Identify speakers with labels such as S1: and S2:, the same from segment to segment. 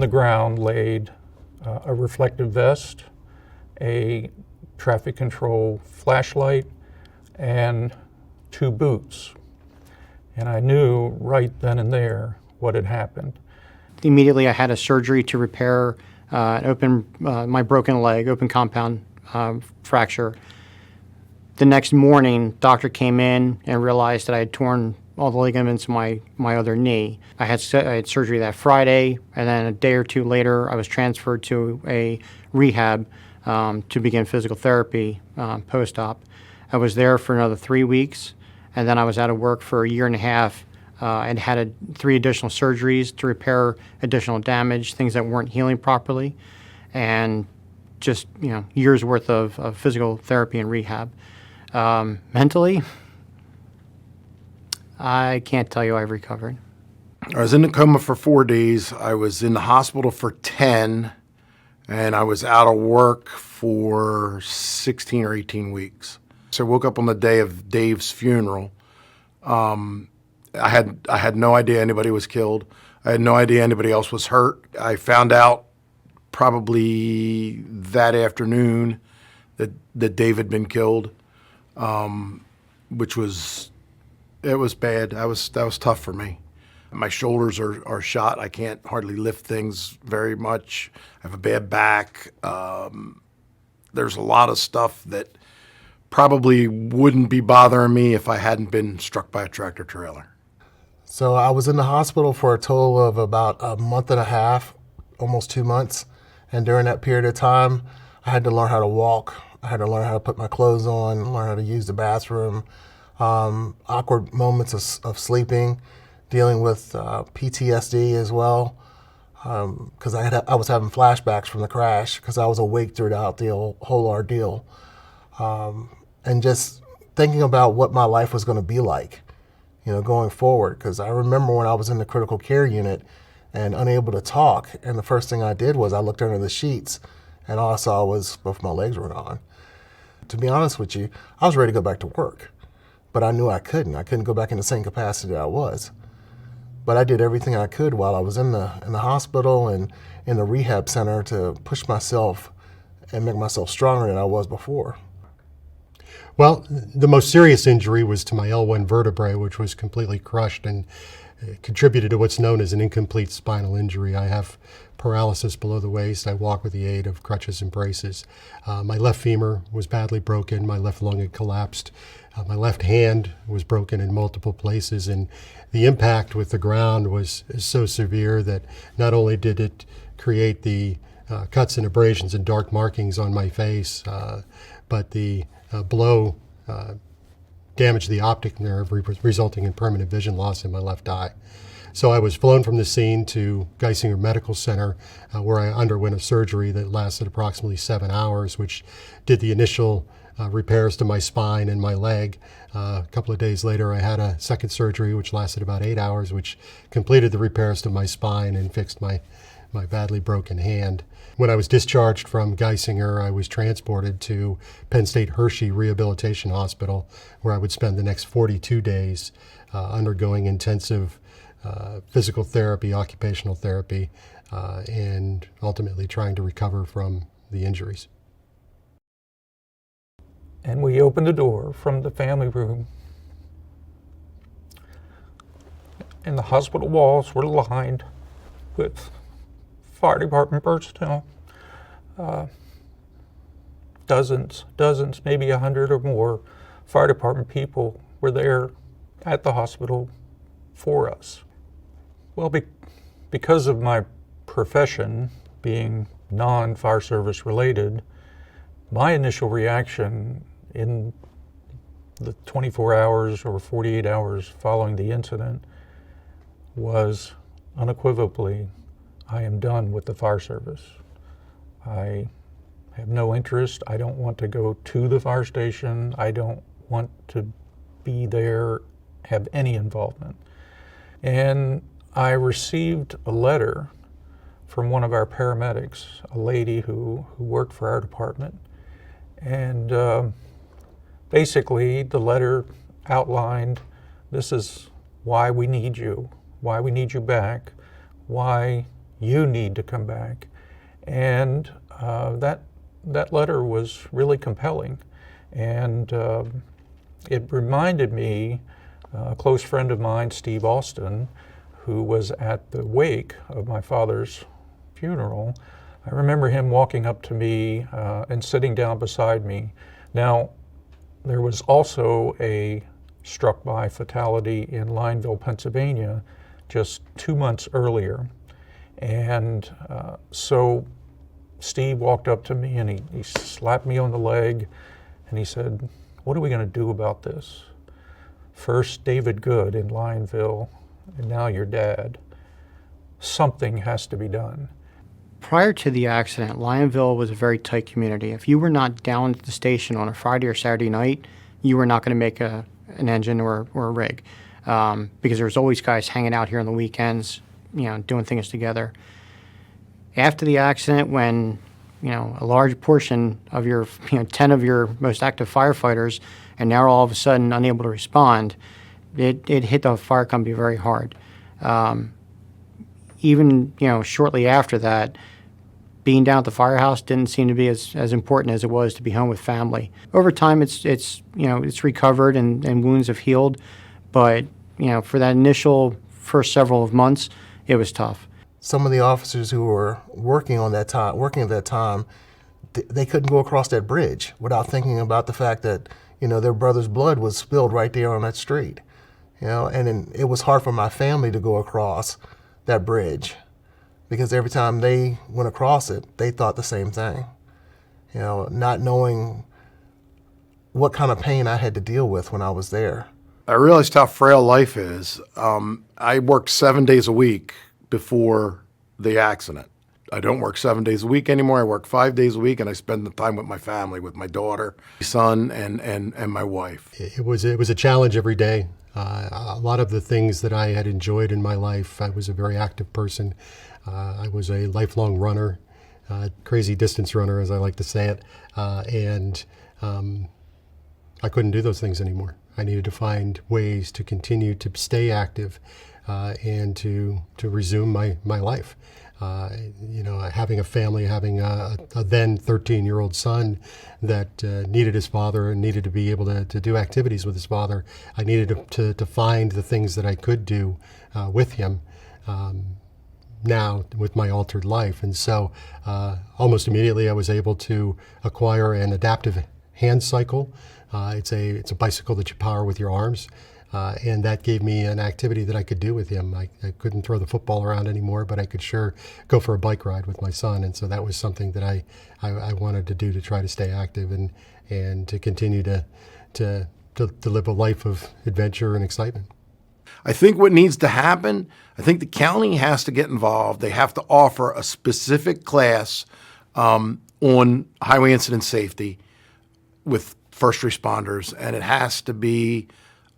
S1: the ground laid a reflective vest, a traffic control flashlight, and 2 boots. And I knew right then and there what had happened.
S2: Immediately I had a surgery to repair my broken leg, open compound fracture. The next morning, doctor came in and realized that I had torn all the ligaments in my other knee. I had surgery that Friday, and then a day or two later, I was transferred to a rehab to begin physical therapy post-op. I was there for another 3 weeks, and then I was out of work for a year and a half and had 3 additional surgeries to repair additional damage, things that weren't healing properly, and just years worth of physical therapy and rehab. Mentally, I can't tell you I've recovered.
S3: I was in a coma for 4 days. I was in the hospital for 10, and I was out of work for 16 or 18 weeks. So I woke up on the day of Dave's funeral. I had no idea anybody was killed. I had no idea anybody else was hurt. I found out probably that afternoon that Dave had been killed, which was bad. That was tough for me. My shoulders are shot. I can't hardly lift things very much. I have a bad back. There's a lot of stuff that probably wouldn't be bothering me if I hadn't been struck by a tractor trailer.
S4: So I was in the hospital for a total of about a month and a half, almost 2 months. And during that period of time, I had to learn how to walk. I had to learn how to put my clothes on, learn how to use the bathroom, awkward moments of sleeping, dealing with PTSD as well, because I was having flashbacks from the crash because I was awake throughout the whole ordeal. And just thinking about what my life was going to be like, going forward. Because I remember when I was in the critical care unit and unable to talk, and the first thing I did was I looked under the sheets, and all I saw was both my legs were gone. To be honest with you, I was ready to go back to work, but I knew I couldn't. I couldn't go back in the same capacity that I was. But I did everything I could while I was in the hospital and in the rehab center to push myself and make myself stronger than I was before.
S5: Well, the most serious injury was to my L1 vertebrae, which was completely crushed and contributed to what's known as an incomplete spinal injury. I have paralysis below the waist. I walk with the aid of crutches and braces. My left femur was badly broken. My left lung had collapsed. My left hand was broken in multiple places, and the impact with the ground was so severe that not only did it create the cuts and abrasions and dark markings on my face, but the blow damaged the optic nerve, resulting in permanent vision loss in my left eye. So I was flown from the scene to Geisinger Medical Center, where I underwent a surgery that lasted approximately 7 hours, which did the initial repairs to my spine and my leg. A couple of days later, I had a second surgery, which lasted about 8 hours, which completed the repairs to my spine and fixed my badly broken hand. When I was discharged from Geisinger, I was transported to Penn State Hershey Rehabilitation Hospital, where I would spend the next 42 days undergoing intensive physical therapy, occupational therapy, and ultimately trying to recover from the injuries.
S1: And we opened the door from the family room, and the hospital walls were lined with fire department personnel. Dozens, maybe 100 or more fire department people were there at the hospital for us. Well, because of my profession being non-fire service related, my initial reaction in the 24 hours or 48 hours following the incident was unequivocally, I am done with the fire service. I have no interest. I don't want to go to the fire station. I don't want to be there, have any involvement. And I received a letter from one of our paramedics, a lady who worked for our department. And basically the letter outlined, this is why we need you back, why You need to come back. And that letter was really compelling. And it reminded me, a close friend of mine, Steve Austin, who was at the wake of my father's funeral. I remember him walking up to me and sitting down beside me. Now, there was also a struck by fatality in Lineville, Pennsylvania, just 2 months earlier. And so Steve walked up to me and he slapped me on the leg and he said, "What are we going to do about this? First David Good in Lineville, and now your dad. Something has to be done."
S2: Prior to the accident, Lionville was a very tight community. If you were not down at the station on a Friday or Saturday night, you were not going to make an engine or a rig, because there was always guys hanging out here on the weekends, doing things together. After the accident, when a large portion of your 10 of your most active firefighters and now all of a sudden unable to respond, it hit the fire company very hard. Even shortly after that, being down at the firehouse didn't seem to be as important as it was to be home with family. Over time, it's recovered and wounds have healed, but for that initial first several of months, it was tough.
S4: Some of the officers who were working at that time, they couldn't go across that bridge without thinking about the fact that their brother's blood was spilled right there on that street. And then it was hard for my family to go across that bridge because every time they went across it, they thought the same thing. Not knowing what kind of pain I had to deal with when I was there.
S3: I realized how frail life is. I worked 7 days a week before the accident. I don't work 7 days a week anymore. I work 5 days a week, and I spend the time with my family, with my daughter, my son, and my wife.
S5: It was a challenge every day. A lot of the things that I had enjoyed in my life, I was a very active person. I was a lifelong runner, crazy distance runner, as I like to say it, and I couldn't do those things anymore. I needed to find ways to continue to stay active and to resume my life. Having a family, having a then 13-year-old son that needed his father and needed to be able to do activities with his father. I needed to find the things that I could do with him now with my altered life. And so almost immediately I was able to acquire an adaptive hand cycle. It's a bicycle that you power with your arms. And that gave me an activity that I could do with him. I couldn't throw the football around anymore, but I could sure go for a bike ride with my son. And so that was something that I wanted to do to try to stay active and to continue to live a life of adventure and excitement.
S3: I think what needs to happen, I think the county has to get involved. They have to offer a specific class on highway incident safety with first responders, and it has to be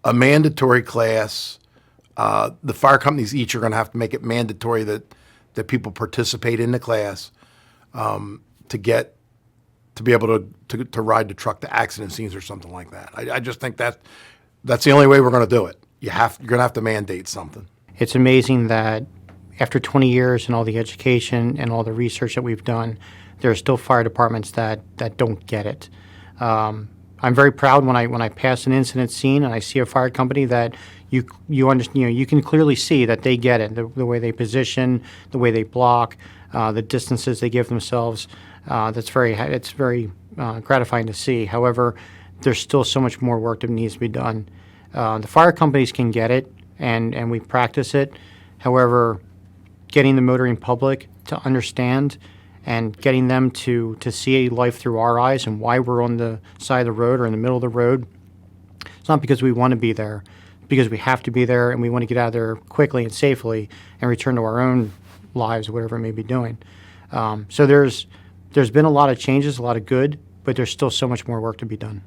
S3: a mandatory class. The fire companies each are going to have to make it mandatory that people participate in the class to be able to ride the truck to accident scenes or something like that. I just think that's the only way we're going to do it. You're going to have to mandate something. It's
S2: amazing that after 20 years and all the education and all the research that we've done, there are still fire departments that don't get it. I'm very proud when I pass an incident scene and I see a fire company that you understand. You can clearly see that they get it. The way they position, the way they block, the distances they give themselves. It's very gratifying to see. However, there's still so much more work that needs to be done. The fire companies can get it, and we practice it. However, getting the motoring public to understand and getting them to see life through our eyes and why we're on the side of the road or in the middle of the road. It's not because we want to be there, it's because we have to be there and we want to get out of there quickly and safely and return to our own lives, whatever it may be doing. So there's been a lot of changes, a lot of good, but there's still so much more work to be done.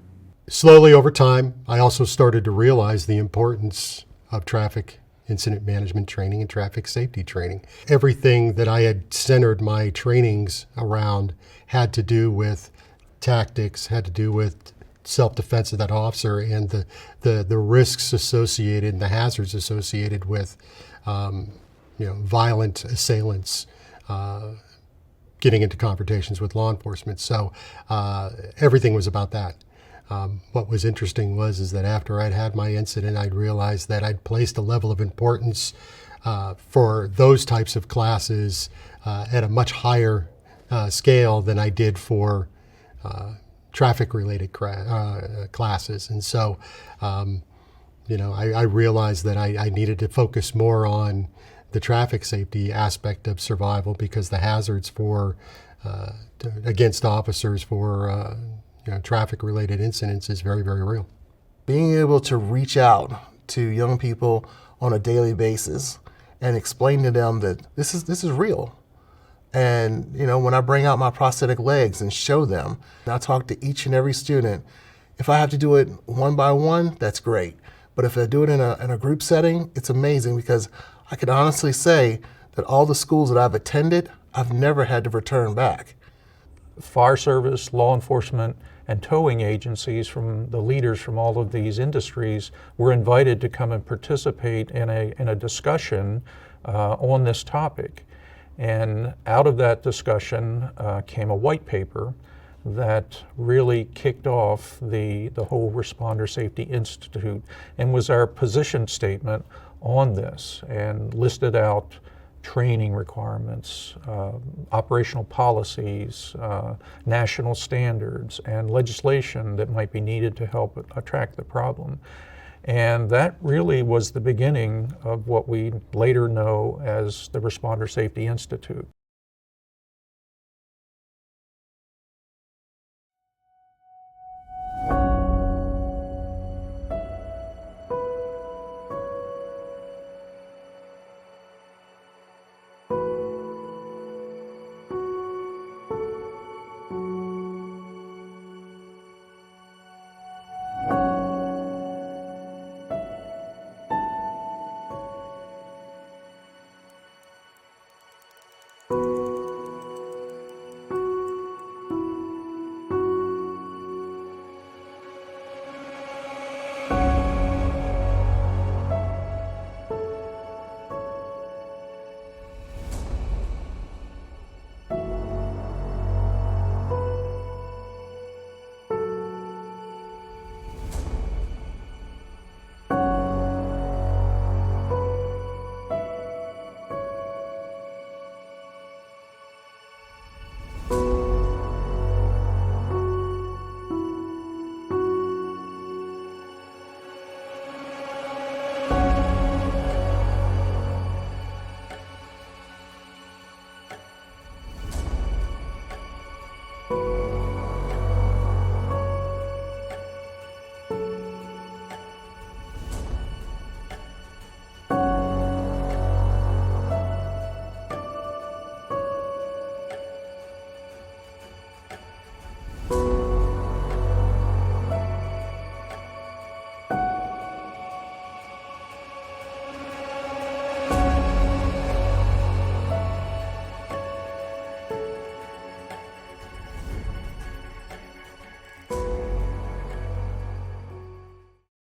S5: Slowly over time, I also started to realize the importance of traffic incident management training and traffic safety training. Everything that I had centered my trainings around had to do with tactics, had to do with self-defense of that officer and the risks associated and the hazards associated with violent assailants getting into confrontations with law enforcement. So everything was about that. What was interesting is that after I'd had my incident, I'd realized that I'd placed a level of importance for those types of classes at a much higher scale than I did for traffic-related classes. And so, I realized that I needed to focus more on the traffic safety aspect of survival, because the hazards for against officers for traffic-related incidents is very, very real.
S4: Being able to reach out to young people on a daily basis and explain to them that this is real. And when I bring out my prosthetic legs and show them, I talk to each and every student. If I have to do it one by one, that's great. But if I do it in a group setting, it's amazing, because I can honestly say that all the schools that I've attended, I've never had to return back.
S1: Fire service, law enforcement, and towing agencies, from the leaders from all of these industries, were invited to come and participate in a discussion on this topic. And out of that discussion came a white paper that really kicked off the whole Responder Safety Institute, and was our position statement on this, and listed out training requirements, operational policies, national standards, and legislation that might be needed to help attract the problem. And that really was the beginning of what we later know as the Responder Safety Institute.